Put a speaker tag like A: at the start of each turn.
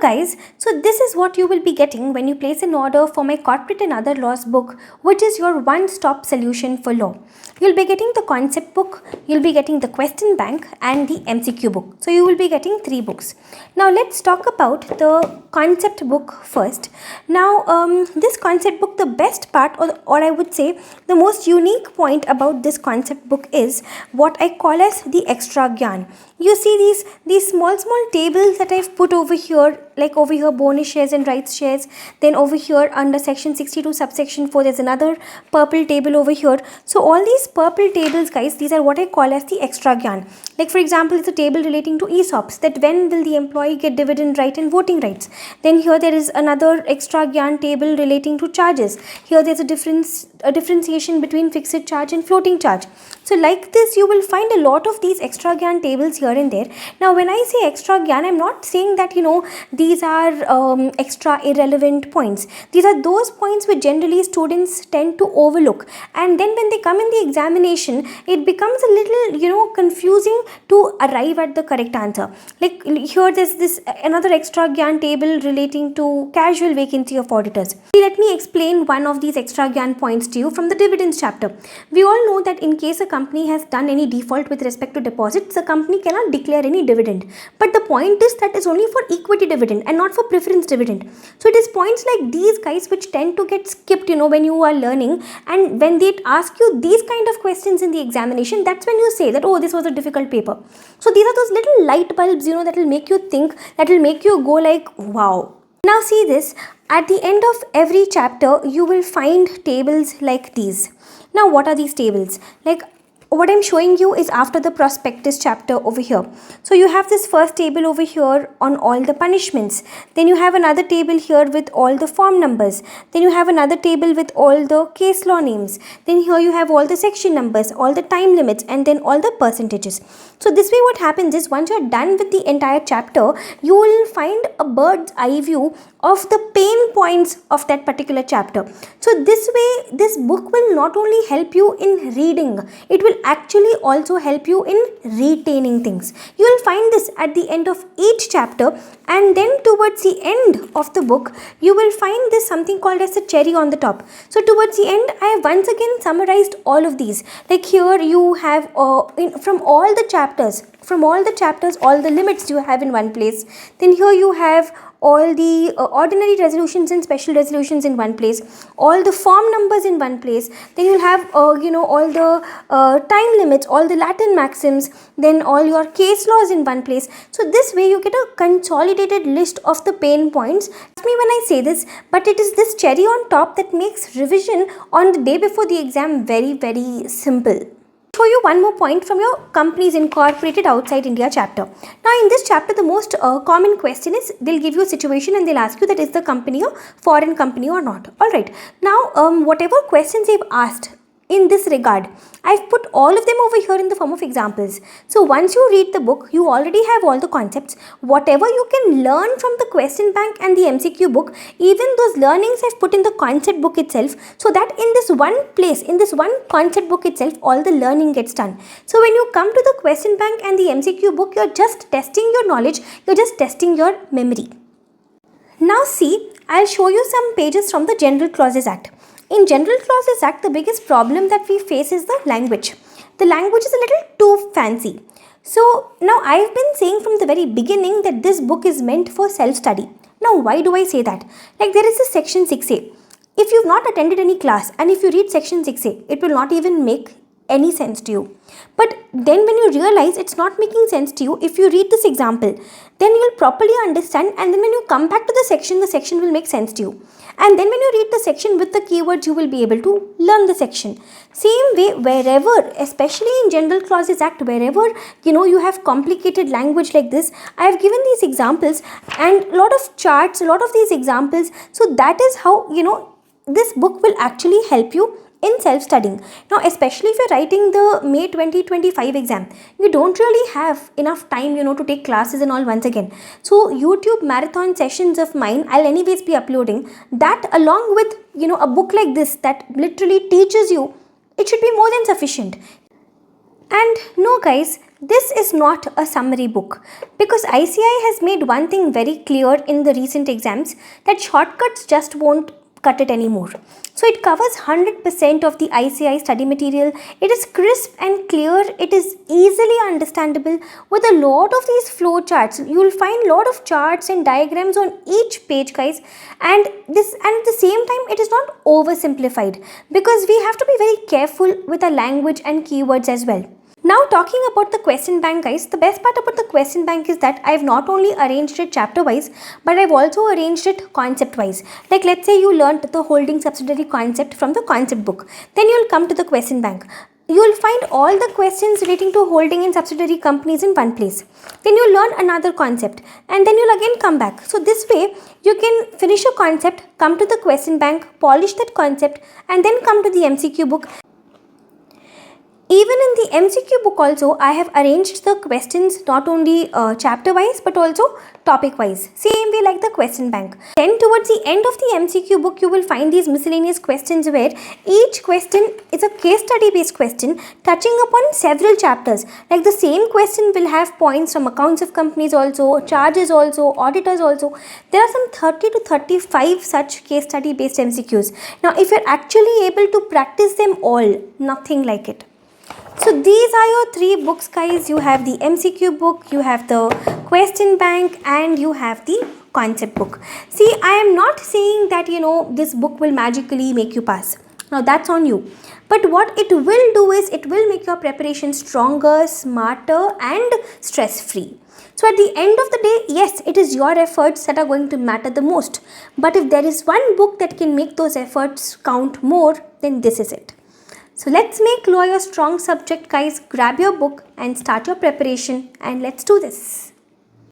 A: guys, so this is what you will be getting when you place an order for my corporate and other laws book, which is your one-stop solution for law. You'll be getting the concept book, you'll be getting the question bank and the MCQ book. So you will be getting 3 books. Now let's talk about the concept book first. Now this concept book, the best part or I would say the most unique point about this concept book is what I call as the extra gyan. You see these small tables that I've put over here, like over here bonus shares and rights shares. Then over here under section 62 subsection 4 there's another purple table over here. So all these purple tables, guys, these are what I call as the extra gyan. Like for example, it's a table relating to ESOPs, that when will the employee get dividend right and voting rights. Then here there is another extra gyan table relating to charges. Here there's a differentiation between fixed charge and floating charge. So like this, you will find a lot of these extra gyan tables here and there. Now when I say extra gyan, I'm not saying that these are extra irrelevant points. These are those points which generally students tend to overlook, and then when they come in the examination, it becomes a little confusing to arrive at the correct answer. Like here there's this another extra gyan table relating to casual vacancy of auditors. Let me explain one of these extra gyan points to you from the dividends chapter. We all know that in case a company has done any default with respect to deposits, the company cannot declare any dividend. But the point is that is only for equity dividend and not for preference dividend. So it is points like these, guys, which tend to get skipped when you are learning, and when they ask you these kind of questions in the examination, that's when you say that, oh, this was a difficult paper. So these are those little light bulbs that will make you think, that will make you go like, wow. Now see this, at the end of every chapter you will find tables like these. Now what are these tables? Like what I'm showing you is after the prospectus chapter over here. So you have this first table over here on all the punishments. Then you have another table here with all the form numbers. Then you have another table with all the case law names. Then here you have all the section numbers, all the time limits, and then all the percentages. So this way what happens is, once you're done with the entire chapter, you will find a bird's eye view of the pain points of that particular chapter. So this way, this book will not only help you in reading, it will actually also help you in retaining things. You will find this at the end of each chapter, and then towards the end of the book, you will find this something called as a cherry on the top. So towards the end, I have once again summarized all of these. Like here you have from all the chapters, all the limits you have in one place. Then here you have all the ordinary resolutions and special resolutions in one place, all the form numbers in one place. Then you'll have all the time limits, all the Latin maxims, then all your case laws in one place. So this way you get a consolidated list of the pain points. Trust me when I say this, but it is this cherry on top that makes revision on the day before the exam very, very simple. Show you one more point from your companies incorporated outside India chapter. Now in this chapter, the most common question is, they'll give you a situation and they'll ask you that is the company a foreign company or not. Alright, now whatever questions they've asked in this regard, I've put all of them over here in the form of examples. So once you read the book, you already have all the concepts. Whatever you can learn from the question bank and the MCQ book, even those learnings I've put in the concept book itself, so that in this one place, in this one concept book itself, all the learning gets done. So when you come to the question bank and the MCQ book, you're just testing your knowledge, you're just testing your memory. Now see, I'll show you some pages from the General Clauses Act. In General Clauses Act, the biggest problem that we face is the language. The language is a little too fancy. So now I've been saying from the very beginning that this book is meant for self-study. Now why do I say that? Like there is a section 6A. If you've not attended any class and if you read section 6A, it will not even make any sense to you. But then when you realize it's not making sense to you, if you read this example, then you'll properly understand, and then when you come back to the section will make sense to you. And then when you read the section with the keywords, you will be able to learn the section. Same way, wherever, especially in General Clauses Act, wherever you have complicated language like this, I have given these examples and a lot of charts, a lot of these examples. So that is how this book will actually help you in self-studying. Now, especially if you're writing the May 2025 exam, you don't really have enough time, to take classes and all once again. So, YouTube marathon sessions of mine, I'll anyways be uploading that along with, a book like this that literally teaches you. It should be more than sufficient. And no guys, this is not a summary book, because ICI has made one thing very clear in the recent exams, that shortcuts just won't cut it anymore. So it covers 100% of the ICI study material. It is crisp and clear. It is easily understandable with a lot of these flow charts. You will find a lot of charts and diagrams on each page, guys. And at the same time, it is not oversimplified, because we have to be very careful with our language and keywords as well. Now talking about the question bank, guys, the best part about the question bank is that I've not only arranged it chapter wise, but I've also arranged it concept wise. Like let's say you learnt the holding subsidiary concept from the concept book. Then you'll come to the question bank. You'll find all the questions relating to holding and subsidiary companies in one place. Then you'll learn another concept, and then you'll again come back. So this way you can finish a concept, come to the question bank, polish that concept, and then come to the MCQ book. Even in the MCQ book also, I have arranged the questions not only chapter wise but also topic wise. Same way like the question bank. Then towards the end of the MCQ book, you will find these miscellaneous questions where each question is a case study based question touching upon several chapters. Like the same question will have points from accounts of companies also, charges also, auditors also. There are some 30 to 35 such case study based MCQs. Now if you're actually able to practice them all, nothing like it. So these are your three books, guys. You have the MCQ book, you have the question bank, and you have the concept book. See, I am not saying that this book will magically make you pass. Now that's on you. But what it will do is it will make your preparation stronger, smarter, and stress-free. So at the end of the day, yes, it is your efforts that are going to matter the most. But if there is one book that can make those efforts count more, then this is it. So let's make law a strong subject, guys. Grab your book and start your preparation, and let's do this.